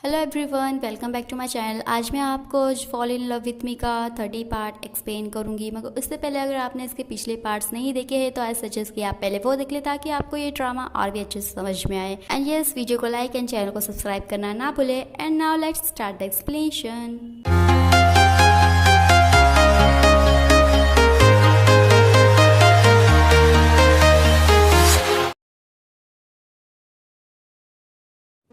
Hello everyone, welcome back to my channel. आज मैं आपको fall in love with me का 30 पार्ट एक्सप्लेन करूंगी। मगर उससे पहले अगर आपने इसके पिछले पार्ट्स नहीं देखे हैं तो आई सजेस्ट कि आप पहले वो देख ले ताकि आपको ये ड्रामा और भी अच्छे से समझ में आए। एंड यस, वीडियो को लाइक एंड चैनल को सब्सक्राइब करना ना भूले। And now let's start the explanation.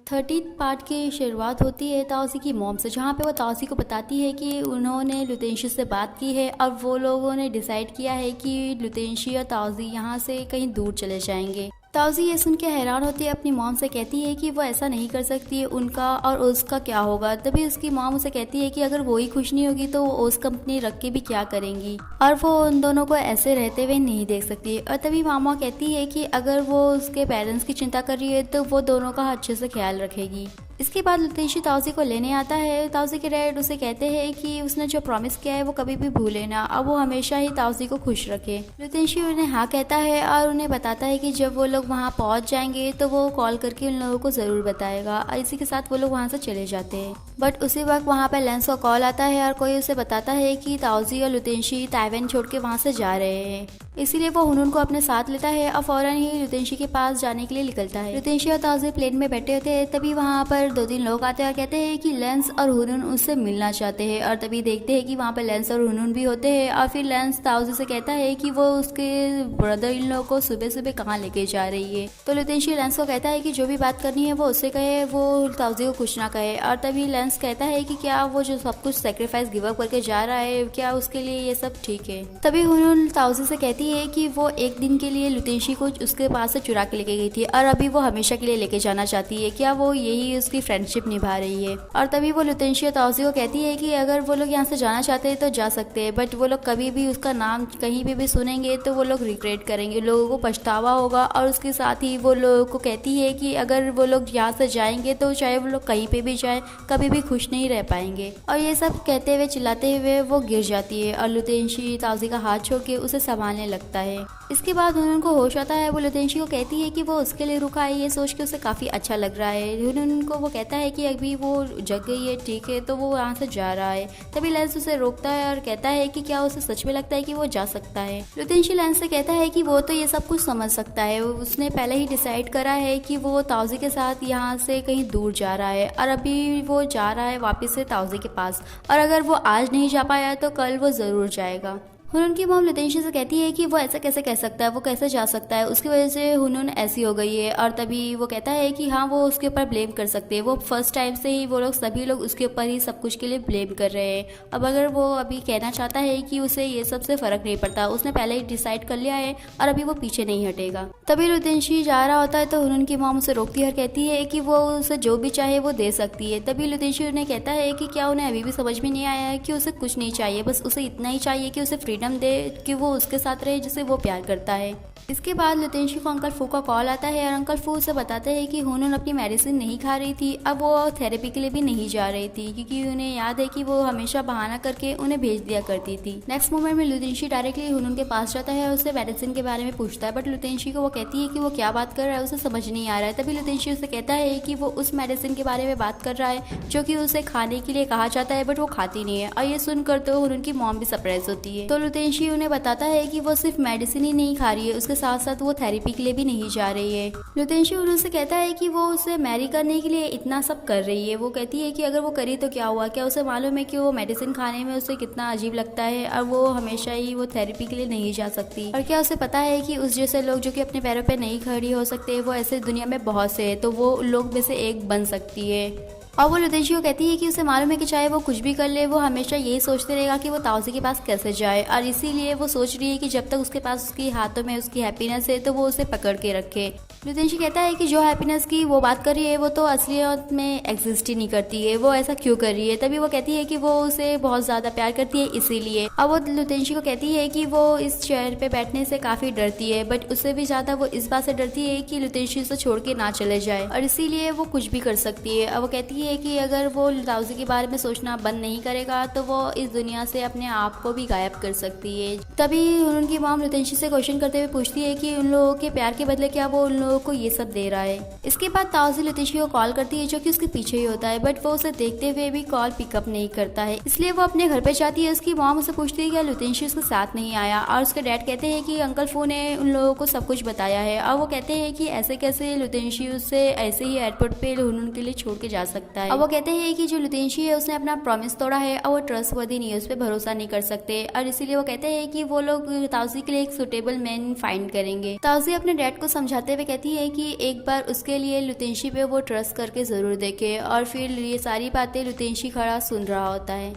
30th part की शुरुआत होती है ताउसी की मॉम से, जहाँ पे वो ताउसी को बताती है कि उन्होंने लुतेंशी से बात की है और वो लोगों ने डिसाइड किया है कि लुतेंशी और ताउसी यहाँ से कहीं दूर चले जाएंगे। ताउसी ये सुन के हैरान होती है, अपनी मॉम से कहती है कि वो ऐसा नहीं कर सकती है, उनका और उसका क्या होगा। तभी उसकी मॉम उसे कहती है कि अगर वो ही खुश नहीं होगी तो वो ओस कंपनी रख के भी क्या करेंगी और वो उन दोनों को ऐसे रहते हुए नहीं देख सकती। और तभी मामा कहती है कि अगर वो उसके पेरेंट्स की चिंता कर रही है तो वो दोनों का अच्छे से ख्याल रखेगी। इसके बाद लुतेंशी ताउसी को लेने आता है। ताउसी के डैड उसे कहते हैं कि उसने जो प्रॉमिस किया है वो कभी भी भूले ना, अब वो हमेशा ही ताउसी को खुश रखे। लुतेंशी उन्हें हाँ कहता है और उन्हें बताता है कि जब वो लोग वहाँ पहुँच जाएंगे तो वो कॉल करके उन लोगों को ज़रूर बताएगा। और इसी के साथ वो लोग वहाँ से चले जाते हैं। बट उसी वक्त वहाँ पर लेंस का कॉल आता है और कोई उसे बताता है कि ताउसी और लुतेंशी ताइवान छोड़ के वहाँ से जा रहे हैं। इसीलिए वो हुनून को अपने साथ लेता है और फौरन ही लुतेंशी के पास जाने के लिए निकलता है। लुतेंशी और ताउसी प्लेन में बैठे होते हैं, तभी वहाँ पर 2-3 लोग आते हैं और कहते हैं कि लेंस और हुनून उससे मिलना चाहते हैं। और तभी देखते हैं कि वहाँ पर लेंस और हुनून भी होते हैं। और फिर लेंस ताउसी से कहता है कि वो उसके ब्रदर इन लोग को सुबह सुबह कहाँ लेके जा रही है। तो लुतेंशी लेंस को कहता है कि जो भी बात करनी है वो उससे कहे, वो ताउसी को कुछ ना कहे। और तभी लेंस कहता है कि क्या वो जो सब कुछ सेक्रीफाइस गिव अप करके जा रहा है, क्या उसके लिए ये सब ठीक है। तभी हुनून ताउसी से कहती है कि वो एक दिन के लिए लुतेंशी को उसके पास से चुरा के लेके गई थी और अभी वो हमेशा के लिए लेके जाना चाहती है, क्या वो यही उसकी फ्रेंडशिप निभा रही है। और तभी वो लुतेंशी और ताउसी को कहती है कि अगर वो लोग यहाँ से जाना चाहते हैं तो जा सकते हैं, बट वो लोग कभी भी उसका नाम कहीं भी सुनेंगे तो वो लोग रिग्रेट करेंगे, लोगों को पछतावा होगा। और उसके साथ ही वो लोगों को कहती है कि अगर वो लोग यहाँ से जाएंगे तो चाहे वो लोग कहीं पे भी जाए कभी भी खुश नहीं रह पाएंगे। और ये सब कहते हुए चिल्लाते हुए वो गिर जाती है और लुतेंशी ताउसी का हाथ छोड़ के उसे संभालने लगता है। इसके बाद हुनून को होश आता है। वो लुतेंशी को कहती है कि वो उसके लिए रुका है, ये सोच के उसे काफ़ी अच्छा लग रहा है। हुनून को वो कहता है कि अभी वो जग गई है, ठीक है, तो वो वहाँ से जा रहा है। तभी लेंस उसे रोकता है और कहता है कि क्या उसे सच में लगता है कि वो जा सकता है। लुतेंशी लेंस से कहता है कि वो तो ये सब कुछ समझ सकता है, उसने पहले ही डिसाइड करा है कि वो ताउसी के साथ यहाँ से कहीं दूर जा रहा है और अभी वो जा रहा है वापस से ताउसी के पास। और अगर वो आज नहीं जा पाया तो कल वो ज़रूर जाएगा। हुनून की मॉम लुतेंशी से कहती है कि वो ऐसा कैसे कह सकता है, वो कैसे जा सकता है, उसकी वजह से हुनून ऐसी हो गई है। और तभी वो कहता है कि हाँ, वो उसके ऊपर ब्लेम कर सकते हैं, वो फर्स्ट टाइम से ही वो लोग सभी लोग उसके ऊपर ही सब कुछ के लिए ब्लेम कर रहे हैं। अब अगर वो अभी कहना चाहता है कि उसे ये सब से फ़र्क नहीं पड़ता, उसने पहले ही डिसाइड कर लिया है और अभी वो पीछे नहीं हटेगा। तभी लुतेंशी जा रहा होता है तो हुनून की मॉम उसे रोकती है और कहती है कि वो उसे जो भी चाहे वो दे सकती है। तभी लुतेंशी उन्हें कहता है कि क्या उन्हें अभी भी समझ में नहीं आया है कि उसे कुछ नहीं चाहिए, बस उसे इतना ही चाहिए कि उसे फ्रीडम दे कि वो उसके साथ रहे जिसे वो प्यार करता है। इसके बाद लुतेंशी को अंकल फू का कॉल आता है और अंकल फू उसे बताते हैं कि हुनून अपनी मेडिसिन नहीं खा रही थी, अब वो थेरेपी के लिए भी नहीं जा रही थी क्योंकि उन्हें याद है कि वो हमेशा बहाना करके उन्हें भेज दिया करती थी। नेक्स्ट मोमेंट में लुतेंशी डायरेक्टली हुनून के पास जाता है और उससे मेडिसिन के बारे में पूछता है, बट लुतेंशी को वो कहती है कि वो क्या बात कर रहा है, उसे समझ नहीं आ रहा है। तभी लुतेंशी उसे कहता है कि वो उस मेडिसिन के बारे में बात कर रहा है जो कि उसे खाने के लिए कहा जाता है, बट वो खाती नहीं है। और ये सुनकर तो हुनून की मॉम भी सरप्राइज होती है। तो लुतेंशी उन्हें बताता है कि वो सिर्फ मेडिसिन ही नहीं खा रही है, उसके साथ साथ वो थेरेपी के लिए भी नहीं जा रही है। लुतेंशी उनसे कहता है कि वो उसे मैरी करने के लिए इतना सब कर रही है। वो कहती है कि अगर वो करी तो क्या हुआ, क्या उसे मालूम है कि वो मेडिसिन खाने में उसे कितना अजीब लगता है और वो हमेशा ही वो थेरेपी के लिए नहीं जा सकती। और क्या उसे पता है कि उस जैसे लोग जो कि अपने पैरों पे नहीं खड़ी हो सकते, वो ऐसे दुनिया में बहुत से है, तो वो लोग में से एक बन सकती है। और वो लुतेंशी को कहती है कि उसे मालूम है कि चाहे वो कुछ भी कर ले वो हमेशा यही सोचते रहेगा कि वो ताउसी के पास कैसे जाए, और इसीलिए वो सोच रही है कि जब तक उसके पास उसके हाथों में उसकी हैप्पीनेस है तो वो उसे पकड़ के रखे। लुतेंशी कहता है कि जो हैप्पीनेस की वो बात कर रही है वो तो असलियत में एग्जिस्ट ही नहीं करती है, वो ऐसा क्यों कर रही है। तभी वो कहती है कि वो उसे बहुत ज़्यादा प्यार करती है इसीलिए। अब वो लुतेंशी को कहती है कि वो इस चेयर पे बैठने से काफ़ी डरती है, बट उससे भी ज़्यादा वो इस बात से डरती है कि लुतेंशी उसे छोड़ के ना चले जाए, और इसीलिए वो कुछ भी कर सकती है। अब वो कहती कहती है कि अगर वो ताउजी के बारे में सोचना बंद नहीं करेगा तो वो इस दुनिया से अपने आप को भी गायब कर सकती है। तभी उनकी मॉम लुतेंशी से क्वेश्चन करते हुए पूछती है कि उन लोगों के प्यार के बदले क्या वो उन लोगों को ये सब दे रहा है। इसके बाद ताउजी लुतेंशी को कॉल करती है जो कि उसके पीछे ही होता है, बट वो उसे देखते हुए भी कॉल पिकअप नहीं करता है। इसलिए वो अपने घर पे जाती है। उसकी मॉम उसे पूछती है कि लुतेंशी उसके साथ नहीं आया, और उसके डैड कहते हैं कि अंकल फू ने उन लोगों को सब कुछ बताया है। और वो कहते हैं कि ऐसे कैसे लुतेंशी उसे ऐसे ही एयरपोर्ट पे हुनून के लिए छोड़ के जा सकता है। और वो कहते हैं कि जो लुतेंशी है उसने अपना प्रॉमिस तोड़ा है और वो ट्रस्टवर्दी नहीं है, उस पर भरोसा नहीं कर सकते। और इसीलिए वो कहते हैं कि वो लोग ताउजी के लिए एक सुटेबल मैन फाइंड करेंगे। ताउजी अपने डैड को समझाते हुए कहती है कि एक बार उसके लिए लुतेंशी पे वो ट्रस्ट करके जरूर देखे। और फिर ये सारी बातें लुतेंशी खड़ा सुन रहा होता है।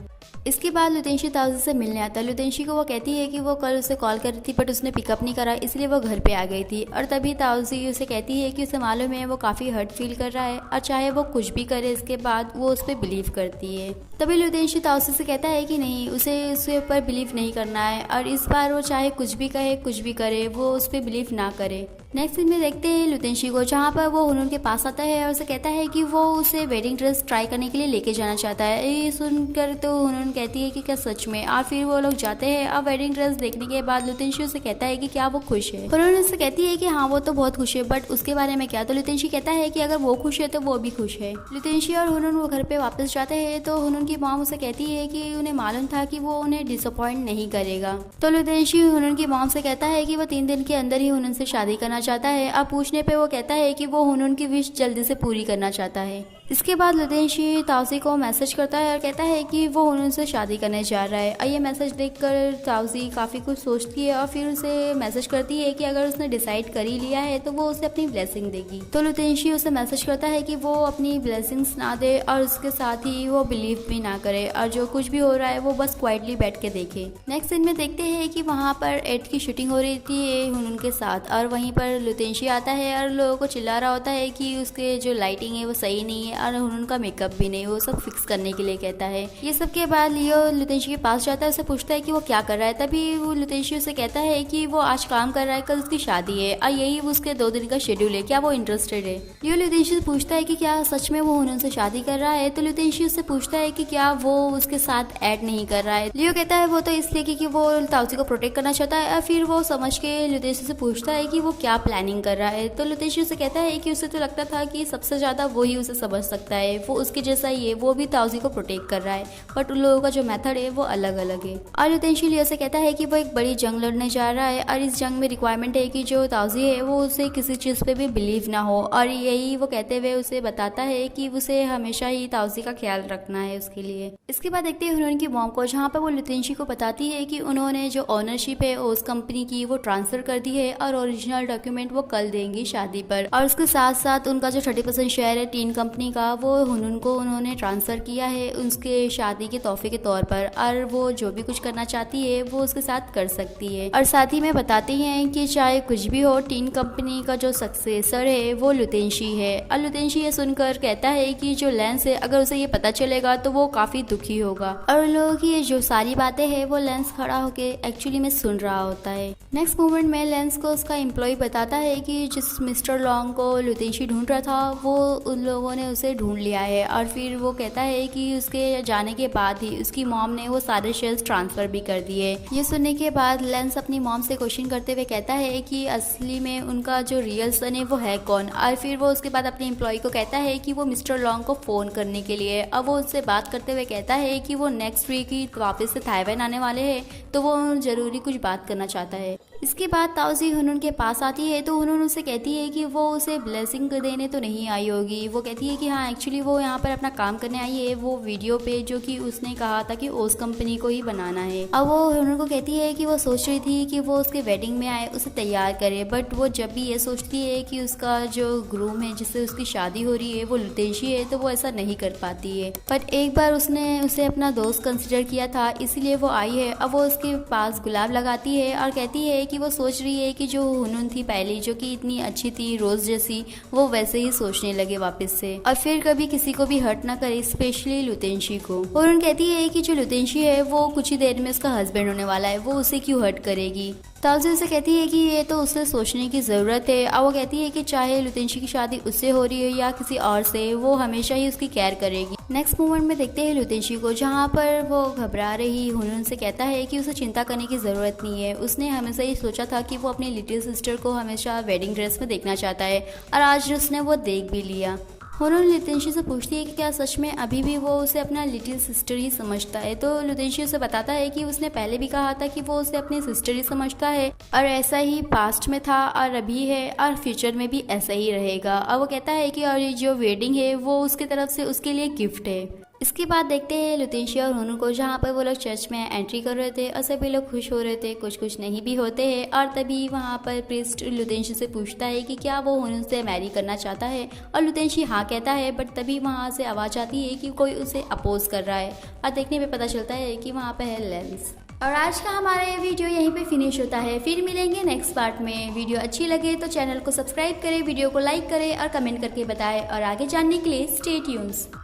इसके बाद लुतेंशी ताउजी से मिलने आता है। लुतेंशी को वो कहती है कि वो कल उसे कॉल कर रही थी बट उसने पिकअप नहीं करा, इसलिए वो घर पे आ गई थी। और तभी ताउजी उसे कहती है कि उसे मालूम है वो काफ़ी हर्ट फील कर रहा है और चाहे वो कुछ भी करे इसके बाद वो उस पर बिलीव करती है। तभी लुतेंशी ताउजी से कहता है कि नहीं, उसे उसके ऊपर बिलीव नहीं करना है और इस बार वो चाहे कुछ भी कहे कुछ भी करे वो उस पर बिलीव ना करे। नेक्स्ट सीन में देखते हैं लुतेंशी को, जहाँ पर वो हुनून के पास आता है और उसे कहता है कि वो उसे वेडिंग ड्रेस ट्राई करने के लिए लेके जाना चाहता है। ये सुनकर तो हुनून कहती है कि क्या सच में, और फिर वो लोग जाते हैं। और वेडिंग ड्रेस देखने के बाद लुतेंशी उसे कहता है कि क्या वो खुश है। हुनून उससे कहती है कि हाँ वो तो बहुत खुश है, बट उसके बारे में क्या। तो लुतेंशी कहता है कि अगर वो खुश है तो वो भी खुश है। लुतेंशी और हुनून वो घर पे वापस जाते हैं तो हुनून की मॉम उसे कहती है कि उन्हें मालूम था कि वो उन्हें डिसअपॉइंट नहीं करेगा। तो लुतेंशी हुनून की मॉम से कहता है कि वो 3 दिन के अंदर ही हुनून से शादी करना चाहता है। अब पूछने पे वो कहता है कि वो हुनून की विश जल्दी से पूरी करना चाहता है। इसके बाद लुतेंशी ताउजी को मैसेज करता है और कहता है कि वो हुनून से शादी करने जा रहा है। और ये मैसेज देखकर ताउजी काफ़ी कुछ सोचती है और फिर उसे मैसेज करती है कि अगर उसने डिसाइड कर ही लिया है तो वो उसे अपनी ब्लेसिंग देगी। तो लुतेंशी उसे मैसेज करता है कि वो अपनी ब्लेसिंग्स ना दे और उसके साथ ही वो बिलीव भी ना करे और जो कुछ भी हो रहा है वो बस क्वाइटली बैठ के देखे। नेक्स्ट सीन में देखते हैं कि वहाँ पर एड की शूटिंग हो रही थी हुनून के साथ, और वहीं पर लुतेंशी आता है और लोगों को चिल्ला रहा होता है कि उसके जो लाइटिंग है वो सही नहीं है और हुनून का मेकअप भी नहीं, वो सब फिक्स करने के लिए कहता है। ये सब के बाद लियो लुतेंशी के पास जाता है, उसे पूछता है कि वो क्या कर रहा है। तभी वो लुतेंशी उसे कहता है कि वो आज काम कर रहा है, कल उसकी शादी है और यही उसके 2 दिन का शेड्यूल है, क्या वो इंटरेस्टेड है। लियो लुतेंशी से पूछता है कि क्या सच में वो हुनून से शादी कर रहा है। तो लुतेंशी उससे पूछता है कि क्या वो उसके साथ ऐड नहीं कर रहा है। लियो कहता है वो तो इसलिए कि वो ताउजी को प्रोटेक्ट करना चाहता है। और फिर वो समझ के लुतेंशी से पूछता है कि वो क्या प्लानिंग कर रहा है। तो लुतेंशी उसे कहता है कि उसे तो लगता था कि सबसे ज्यादा वो ही उसे समझ सकता है, वो उसके जैसा ही है, वो भी ताउजी को प्रोटेक्ट कर रहा है, बट उन लोगों का जो मेथड है वो अलग अलग है। और लुतेंशी लियो से कहता है कि वो एक बड़ी जंग लड़ने जा रहा है और इस जंग में रिक्वायरमेंट है कि जो ताउजी है वो उसे किसी चीज पे भी बिलीव ना हो। और यही वो कहते हुए उसे बताता है कि उसे हमेशा ही ताउजी का ख्याल रखना है उसके लिए। इसके बाद देखते हैं हुनून की मॉम को, जहाँ पर वो लुतेंशी को बताती है कि उन्होंने जो ओनरशिप है उस कंपनी की वो ट्रांसफर कर दी है और ओरिजिनल डॉक्यूमेंट वो कल देंगी शादी पर। और उसके साथ साथ उनका जो 30% शेयर है टीन कंपनी का वो हुनून को उन्होंने ट्रांसफर किया है उसके शादी के तोहफे के तौर पर, और वो जो भी कुछ करना चाहती है वो उसके साथ कर सकती है। और साथ ही में बताते हैं कि चाहे कुछ भी हो टीन कंपनी का जो सक्सेसर है वो लुतेंशी है। और लुतेंशी ये सुनकर कहता है कि जो लेंस है अगर उसे ये पता चलेगा तो वो काफी दुखी होगा। और उन लोगों की ये जो सारी बातें हैं वो लेंस खड़ा होके एक्चुअली में सुन रहा होता है। नेक्स्ट मोमेंट में लेंस को उसका एम्प्लॉय बताता है कि जिस मिस्टर लॉन्ग को लुतेंशी ढूंढ रहा था वो उन लोगों ने उसे ढूंढ लिया है। और फिर वो कहता है कि उसके जाने के बाद ही उसकी मॉम ने वो सारे शेयर्स ट्रांसफर भी कर दिए। ये सुनने के बाद लेंस अपनी मॉम से क्वेश्चन करते हुए कहता है कि असली में उनका जो रियल सन है वो है कौन। और फिर वो उसके बाद अपने एम्प्लॉय को कहता है कि वो मिस्टर लॉन्ग को फोन करने के लिए। अब वो उससे बात करते हुए कहता है कि वो नेक्स्ट वीक ही वापस से थाईलैंड आने वाले हैं, तो वो जरूरी कुछ बात करना चाहता है। इसके बाद ताउजी हुनून के पास आती है तो हुनून उसे कहती है कि वो उसे ब्लेसिंग देने तो नहीं आई होगी। वो कहती है कि हाँ एक्चुअली वो यहाँ पर अपना काम करने आई है, वो वीडियो पे जो कि उसने कहा था कि उस कंपनी को ही बनाना है। अब वो हुनून को कहती है कि वो सोच रही थी कि वो उसके वेडिंग में आए, उसे तैयार करे, बट वो जब भी ये सोचती है कि उसका जो ग्रूम है जिससे उसकी शादी हो रही है वो लुतेंशी है तो वो ऐसा नहीं कर पाती है। बट एक बार उसने उसे अपना दोस्त कंसिडर किया था इसलिए वो आई है। अब वो उसके पास गुलाब लगाती है और कहती है कि वो सोच रही है कि जो हुनून थी पहले जो कि इतनी अच्छी थी रोज जैसी, वो वैसे ही सोचने लगे वापस से और फिर कभी किसी को भी हर्ट ना करे, स्पेशली लुतेंशी को। हुनून कहती है कि जो लुतेंशी है वो कुछ ही देर में उसका हस्बैंड होने वाला है, वो उसे क्यों हर्ट करेगी। ताउजी उसे कहती है कि ये तो उसे सोचने की ज़रूरत है, और वो कहती है कि चाहे लुतेंशी की शादी उससे हो रही हो या किसी और से, वो हमेशा ही उसकी केयर करेगी। नेक्स्ट मोमेंट में देखते हैं लुतेंशी को, जहाँ पर वो घबरा रही हुनहुन से कहता है कि उसे चिंता करने की ज़रूरत नहीं है। उसने हमेशा ही सोचा था कि वो अपनी लिटिल सिस्टर को हमेशा वेडिंग ड्रेस में देखना चाहता है, और आज उसने वो देख भी लिया। हुनहुन लुतेंशी से पूछती है कि क्या सच में अभी भी वो उसे अपना लिटिल सिस्टर ही समझता है, तो लुतेंशी उसे बताता है कि उसने पहले भी कहा था कि वो उसे अपनी सिस्टर ही समझता है, और ऐसा ही पास्ट में था और अभी है और फ्यूचर में भी ऐसा ही रहेगा। और वो कहता है कि और ये जो वेडिंग है वो उसकी तरफ से उसके लिए गिफ्ट है। इसके बाद देखते हैं लुतेंशी और हुनहुन को, जहाँ पर वो लोग चर्च में एंट्री कर रहे थे और सभी लोग खुश हो रहे थे, कुछ कुछ नहीं भी होते हैं। और तभी वहाँ पर प्रीस्ट लुतेंशी से पूछता है कि क्या वो हुनहुन से मैरी करना चाहता है, और लुतेंशी हाँ कहता है। बट तभी वहाँ से आवाज़ आती है कि कोई उसे अपोज कर रहा है, और देखने में पता चलता है कि वहाँ पर है लेंस। और आज का हमारा ये वीडियो यहीं पे फिनिश होता है। फिर मिलेंगे नेक्स्ट पार्ट में। वीडियो अच्छी लगे तो चैनल को सब्सक्राइब करें, वीडियो को लाइक करें और कमेंट करके बताएं, और आगे जानने के लिए स्टे ट्यून्स।